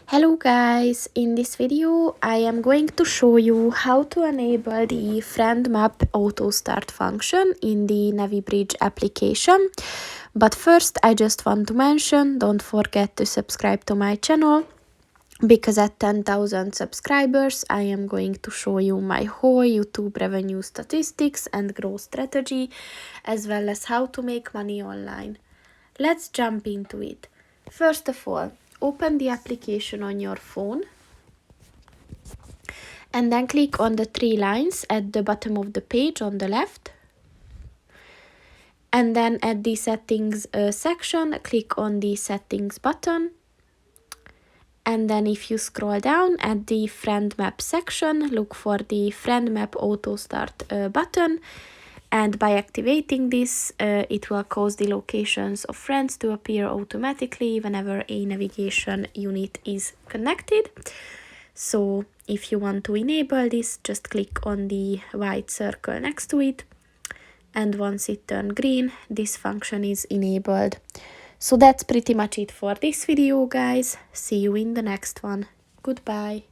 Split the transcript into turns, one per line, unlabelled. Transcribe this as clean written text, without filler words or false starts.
Hello guys, in this video I am going to show you how to enable the friend map auto start function in the NaviBridge application. But first I just want to mention, don't forget to subscribe to my channel, because at 10,000 subscribers I am going to show you my whole YouTube revenue statistics and growth strategy, as well as how to make money online. Let's jump into it. First of all, open the application on your phone and then click on the three lines at the bottom of the page on the left. And then at the settings section, click on the settings button. And then if you scroll down at the friend map section, look for the friend map auto start button. And by activating this, it will cause the locations of friends to appear automatically whenever a navigation unit is connected. So if you want to enable this, just click on the white circle next to it. And once it turns green, this function is enabled. So that's pretty much it for this video, guys. See you in the next one. Goodbye.